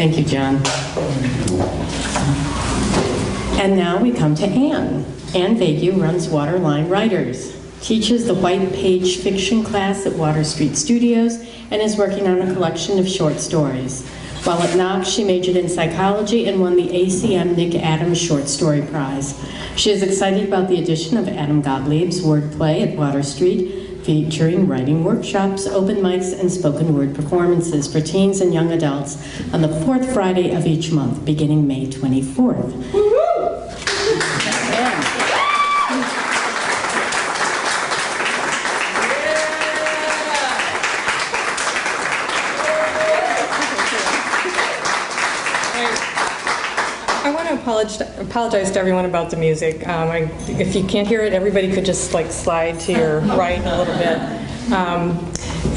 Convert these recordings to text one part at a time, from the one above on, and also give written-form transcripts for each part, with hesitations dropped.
Thank you, John. And now we come to Anne. Anne Veague runs Waterline Writers, teaches the White Page fiction class at Water Street Studios, and is working on a collection of short stories. While at Knox, she majored in psychology and won the ACM Nick Adams Short Story Prize. She is excited about the addition of Adam Gottlieb's Wordplay at Water Street, featuring writing workshops, open mics, and spoken word performances for teens and young adults on the fourth Friday of each month, beginning May 24th. Apologize to everyone about the music. If you can't hear it, everybody could just like slide to your right a little bit.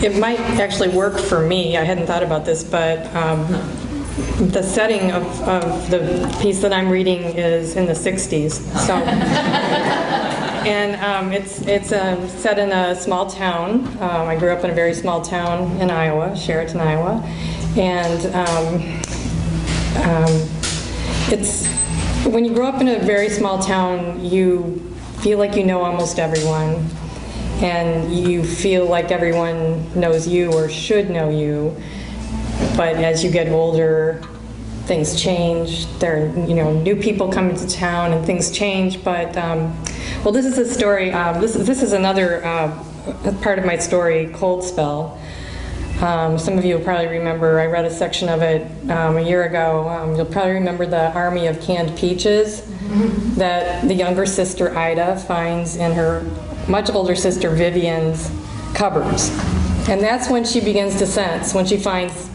It might actually work for me. I hadn't thought about this, but the setting of the piece that I'm reading is in the 60s. So, and it's set in a small town. I grew up in a very small town in Iowa, Sheraton, Iowa, and it's when you grow up in a very small town, you feel like you know almost everyone, and you feel like everyone knows you or should know you. But as you get older, things change. There are, new people come into town, and things change. But well, this is a story. This is another part of my story, Cold Spell. Some of you will probably remember, I read a section of it a year ago. You'll probably remember the army of canned peaches that the younger sister Ida finds in her much older sister Vivian's cupboards. And that's when she begins to sense, when she finds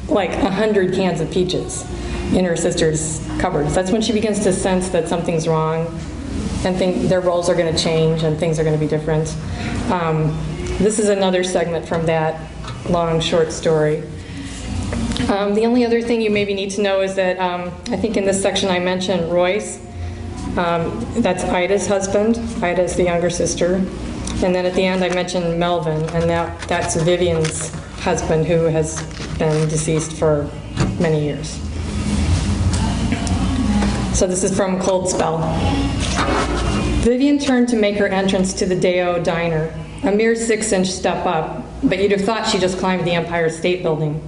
like 100 cans of peaches in her sister's cupboards. That's when she begins to sense that something's wrong and their roles are going to change and things are going to be different. This is another segment from that long short story. The only other thing you maybe need to know is that I think in this section I mentioned Royce. That's Ida's husband. Ida's the younger sister. And then at the end I mentioned Melvin, and that's Vivian's husband, who has been deceased for many years. So this is from Cold Spell. Vivian turned to make her entrance to the Deo Diner, a mere 6-inch step up, but you'd have thought she just climbed the Empire State Building.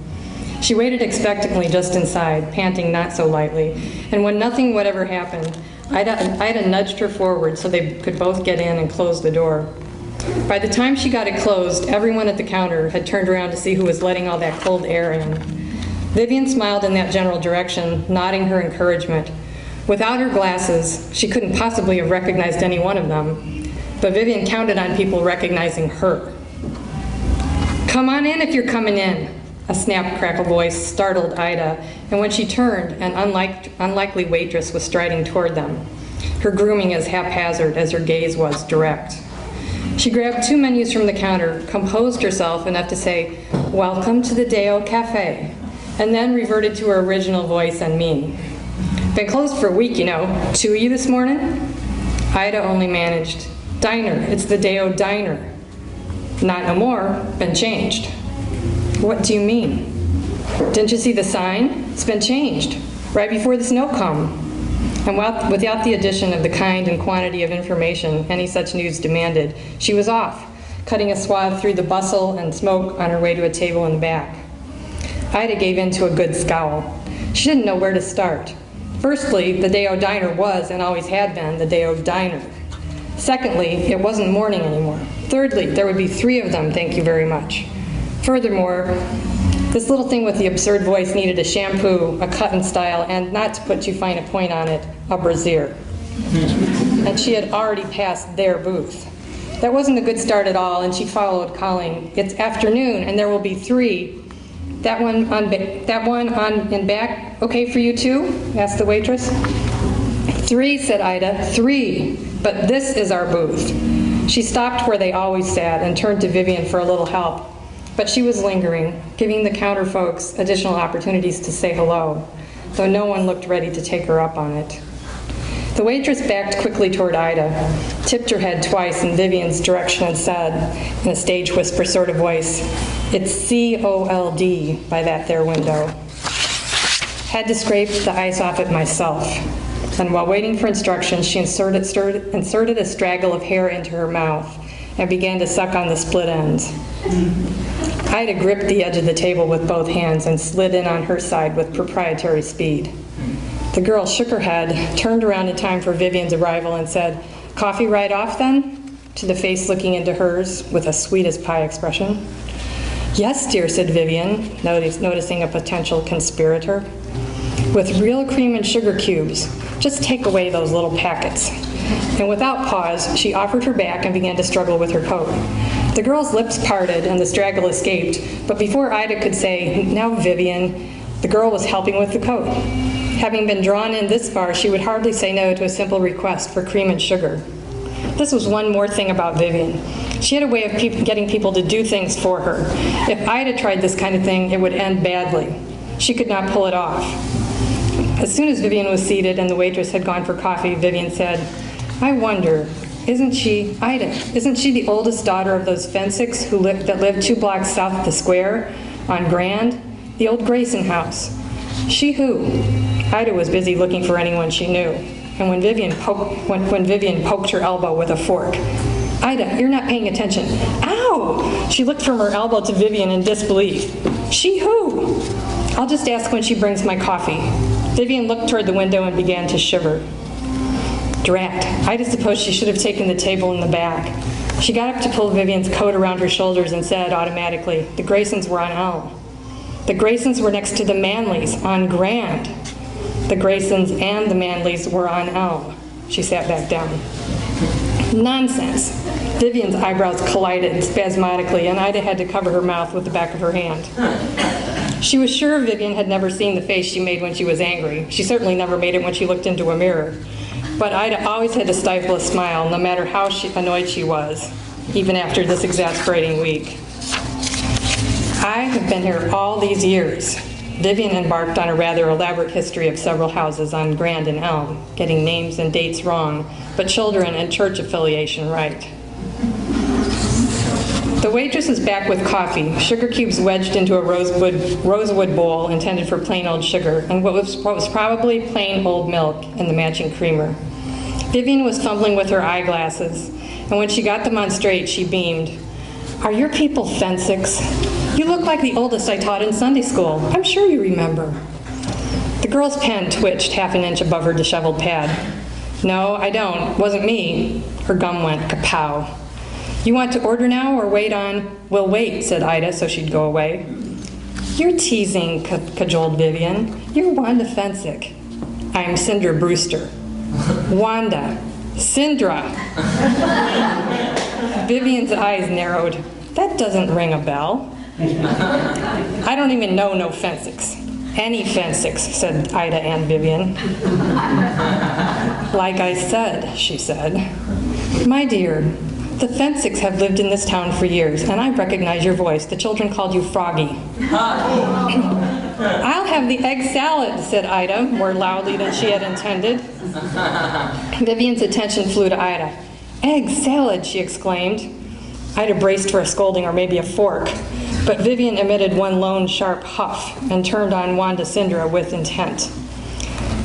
She waited expectantly just inside, panting not so lightly, and when nothing whatever happened, Ida nudged her forward so they could both get in and close the door. By the time she got it closed, everyone at the counter had turned around to see who was letting all that cold air in. Vivian smiled in that general direction, nodding her encouragement. Without her glasses, she couldn't possibly have recognized any one of them, but Vivian counted on people recognizing her. "Come on in if you're coming in," a snap-crackle voice startled Ida, and when she turned, an unlikely waitress was striding toward them, her grooming as haphazard as her gaze was direct. She grabbed 2 menus from the counter, composed herself enough to say, "Welcome to the Deo Cafe," and then reverted to her original voice and mien. "Been closed for a week, 2 of you this morning?" Ida only managed, "Diner, it's the Deo Diner." "Not no more, been changed." "What do you mean?" "Didn't you see the sign? It's been changed, right before the snow come." And without the addition of the kind and quantity of information any such news demanded, she was off, cutting a swath through the bustle and smoke on her way to a table in the back. Ida gave in to a good scowl. She didn't know where to start. Firstly, the Deo Diner was and always had been the Deo Diner. Secondly, it wasn't morning anymore. Thirdly, there would be 3 of them, thank you very much. Furthermore, this little thing with the absurd voice needed a shampoo, a cut and style, and not to put too fine a point on it, a brassiere. And she had already passed their booth. That wasn't a good start at all, and she followed, calling, "It's afternoon, and there will be 3. That one on in back, okay for you too?" asked the waitress. 3, said Ida, 3, but this is our booth. She stopped where they always sat and turned to Vivian for a little help, but she was lingering, giving the counter folks additional opportunities to say hello, though no one looked ready to take her up on it. The waitress backed quickly toward Ida, tipped her head twice in Vivian's direction and said, in a stage whisper sort of voice, "It's COLD by that there window." Had to scrape the ice off it myself. And while waiting for instructions, she inserted a straggle of hair into her mouth and began to suck on the split ends. Ida gripped the edge of the table with both hands and slid in on her side with proprietary speed. The girl shook her head, turned around in time for Vivian's arrival, and said, "Coffee right off, then?" to the face looking into hers with a sweet-as-pie expression. "Yes, dear," said Vivian, noticing a potential conspirator. "With real cream and sugar cubes. Just take away those little packets." And without pause, she offered her back and began to struggle with her coat. The girl's lips parted and the straggle escaped, but before Ida could say, "Now, Vivian," the girl was helping with the coat. Having been drawn in this far, she would hardly say no to a simple request for cream and sugar. This was one more thing about Vivian. She had a way of getting people to do things for her. If Ida tried this kind of thing, it would end badly. She could not pull it off. As soon as Vivian was seated and the waitress had gone for coffee, Vivian said, "I wonder, isn't she the oldest daughter of those Fensicks that lived 2 blocks south of the square on Grand, the old Grayson house? She who?" Ida was busy looking for anyone she knew, and when Vivian poked her elbow with a fork, "Ida, you're not paying attention." "Ow!" She looked from her elbow to Vivian in disbelief. "She who?" "I'll just ask when she brings my coffee." Vivian looked toward the window and began to shiver. Drat, Ida supposed she should have taken the table in the back. She got up to pull Vivian's coat around her shoulders and said automatically, "The Graysons were on Elm." The Graysons were next to the Manleys on Grand. The Graysons and the Manleys were on Elm. She sat back down. Nonsense. Vivian's eyebrows collided spasmodically, and Ida had to cover her mouth with the back of her hand. She was sure Vivian had never seen the face she made when she was angry. She certainly never made it when she looked into a mirror. But Ida always had to stifle a smile, no matter how annoyed she was, even after this exasperating week. "I have been here all these years." Vivian embarked on a rather elaborate history of several houses on Grand and Elm, getting names and dates wrong, but children and church affiliation right. The waitress was back with coffee, sugar cubes wedged into a rosewood bowl intended for plain old sugar, and what was probably plain old milk in the matching creamer. Vivian was fumbling with her eyeglasses, and when she got them on straight, she beamed. "Are your people Fensicks? You look like the oldest I taught in Sunday school. I'm sure you remember." The girl's pen twitched half an inch above her disheveled pad. "No, I don't. Wasn't me." Her gum went kapow. "You want to order now or wait on?" "We'll wait," said Ida, so she'd go away. "You're teasing," cajoled Vivian. "You're Wanda Fensick." "I'm Cinder Brewster." "Wanda. Cindra." Vivian's eyes narrowed. "That doesn't ring a bell." "I don't even know no Fensicks." "Any Fensicks," said Ida and Vivian. "Like I said," she said. "My dear, the Fensicks have lived in this town for years, and I recognize your voice. The children called you Froggy." "I'll have the egg salad," said Ida, more loudly than she had intended. Vivian's attention flew to Ida. "Egg salad," she exclaimed. Ida braced for a scolding or maybe a fork, but Vivian emitted one lone sharp huff and turned on Wanda Cindra with intent.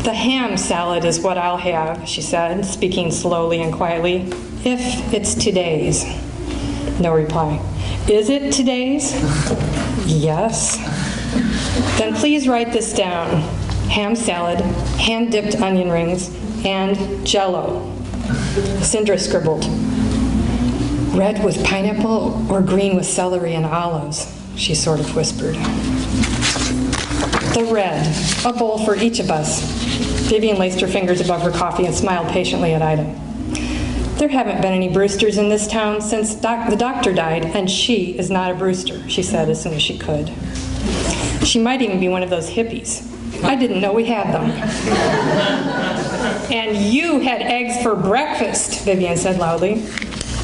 "The ham salad is what I'll have," she said, speaking slowly and quietly, "if it's today's." No reply. "Is it today's?" "Yes." "Then please write this down. Ham salad, hand-dipped onion rings, and Jell-O." Cindra scribbled. "Red with pineapple or green with celery and olives," she sort of whispered. "The red, a bowl for each of us." Vivian laced her fingers above her coffee and smiled patiently at Ida. "There haven't been any Brewsters in this town since the doctor died, and she is not a Brewster," she said as soon as she could. "She might even be one of those hippies. I didn't know we had them." "And you had eggs for breakfast," Vivian said loudly.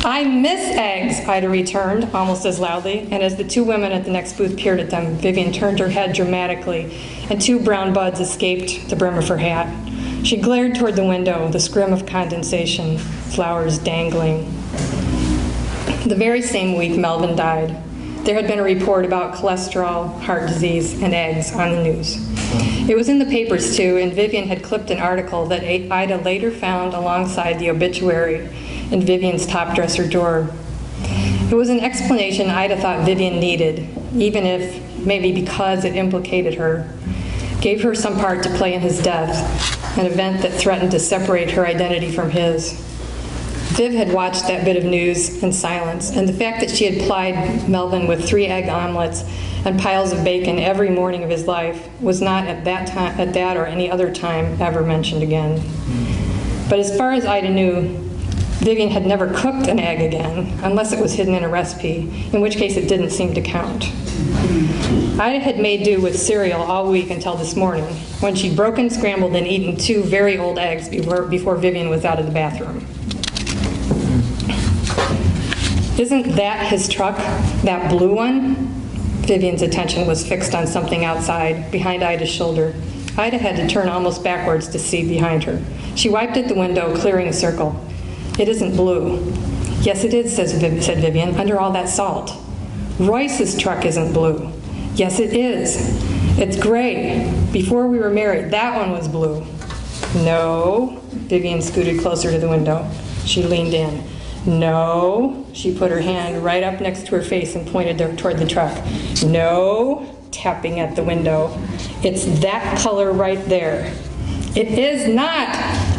"I miss eggs," Ida returned, almost as loudly, and as the two women at the next booth peered at them, Vivian turned her head dramatically, and 2 brown buds escaped the brim of her hat. She glared toward the window, the scrim of condensation, flowers dangling. The very same week Melvin died. There had been a report about cholesterol, heart disease, and eggs on the news. It was in the papers too, and Vivian had clipped an article that Ida later found alongside the obituary in Vivian's top dresser drawer. It was an explanation Ida thought Vivian needed, even if, maybe because it implicated her, gave her some part to play in his death, an event that threatened to separate her identity from his. Viv had watched that bit of news in silence, and the fact that she had plied Melvin with 3 egg omelets and piles of bacon every morning of his life was not at that or any other time ever mentioned again. But as far as Ida knew, Vivian had never cooked an egg again, unless it was hidden in a recipe, in which case it didn't seem to count. Ida had made do with cereal all week until this morning, when she'd broken, scrambled, and eaten 2 very old eggs before Vivian was out of the bathroom. Isn't that his truck, that blue one? Vivian's attention was fixed on something outside, behind Ida's shoulder. Ida had to turn almost backwards to see behind her. She wiped at the window, clearing a circle. It isn't blue. Yes, it is, said Vivian, under all that salt. Royce's truck isn't blue. Yes, it is. It's gray. Before we were married, that one was blue. No. Vivian scooted closer to the window. She leaned in. No. She put her hand right up next to her face and pointed toward the truck. No. Tapping at the window. It's that color right there. It is not.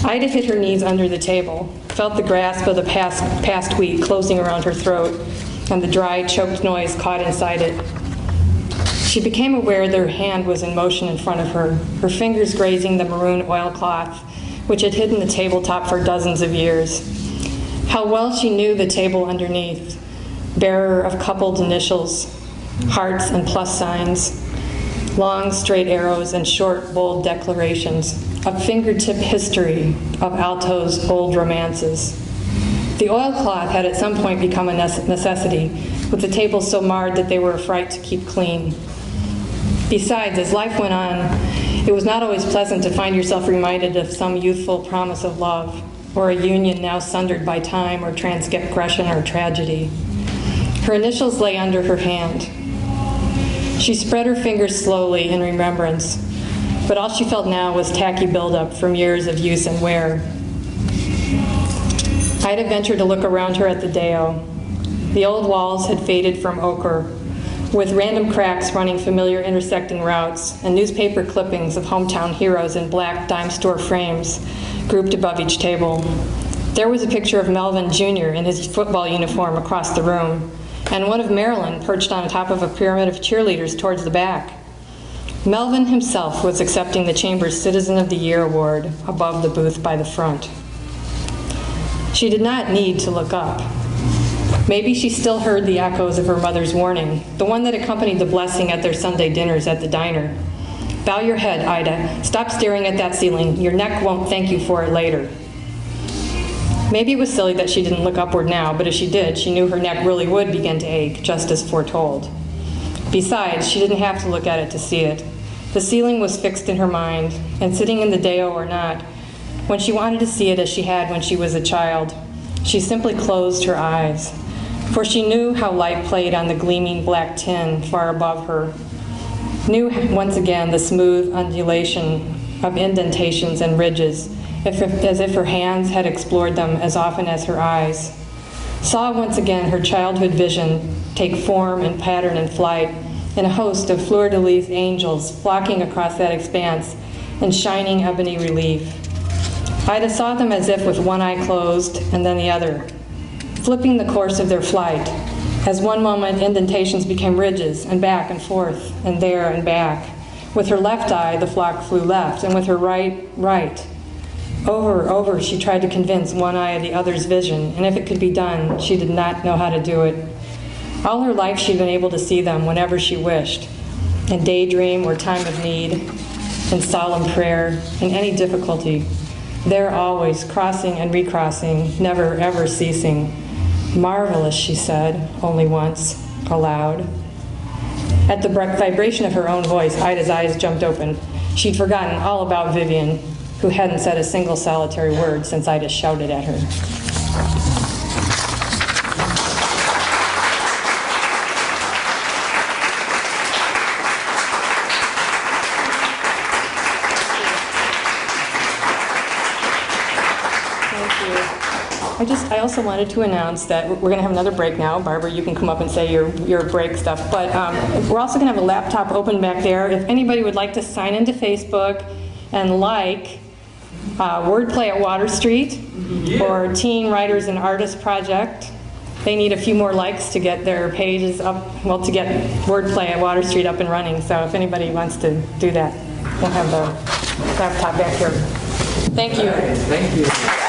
Ida hit her knees under the table, felt the grasp of the past week closing around her throat, and the dry, choked noise caught inside it. She became aware that her hand was in motion in front of her, her fingers grazing the maroon oilcloth, which had hidden the tabletop for dozens of years. How well she knew the table underneath, bearer of coupled initials, hearts and plus signs, long, straight arrows and short, bold declarations, a fingertip history of Alto's old romances. The oilcloth had at some point become a necessity, with the tables so marred that they were a fright to keep clean. Besides, as life went on, it was not always pleasant to find yourself reminded of some youthful promise of love, or a union now sundered by time or transgression or tragedy. Her initials lay under her hand. She spread her fingers slowly in remembrance, but all she felt now was tacky buildup from years of use and wear. Ida ventured to look around her at the deo. The old walls had faded from ochre, with random cracks running familiar intersecting routes and newspaper clippings of hometown heroes in black dime store frames grouped above each table. There was a picture of Melvin Jr. in his football uniform across the room, and one of Marilyn perched on top of a pyramid of cheerleaders towards the back. Melvin himself was accepting the Chamber's Citizen of the Year award above the booth by the front. She did not need to look up. Maybe she still heard the echoes of her mother's warning, the one that accompanied the blessing at their Sunday dinners at the diner. Bow your head, Ida. Stop staring at that ceiling. Your neck won't thank you for it later. Maybe it was silly that she didn't look upward now, but if she did, she knew her neck really would begin to ache, just as foretold. Besides, she didn't have to look at it to see it. The ceiling was fixed in her mind, and sitting in the deo or not, when she wanted to see it as she had when she was a child, she simply closed her eyes, for she knew how light played on the gleaming black tin far above her, knew once again the smooth undulation of indentations and ridges, as if her hands had explored them as often as her eyes, saw once again her childhood vision take form and pattern and flight in a host of fleur-de-lis angels flocking across that expanse in shining ebony relief. Ida saw them as if with one eye closed and then the other, flipping the course of their flight, as one moment indentations became ridges and back and forth and there and back. With her left eye, the flock flew left, and with her right. Over, she tried to convince one eye of the other's vision, and if it could be done, she did not know how to do it. All her life she'd been able to see them whenever she wished, in daydream or time of need, in solemn prayer, in any difficulty. There always, crossing and recrossing, never ever ceasing. Marvelous, she said, only once, aloud. At the vibration of her own voice, Ida's eyes jumped open. She'd forgotten all about Vivian, who hadn't said a single solitary word since Ida shouted at her. I also wanted to announce that we're going to have another break now. Barbara, you can come up and say your break stuff. But we're also going to have a laptop open back there. If anybody would like to sign into Facebook and like Wordplay at Water Street or Teen Writers and Artists Project, they need a few more likes to get their pages up, well, to get Wordplay at Water Street up and running. So if anybody wants to do that, we'll have the laptop back here. Thank you. Thank you.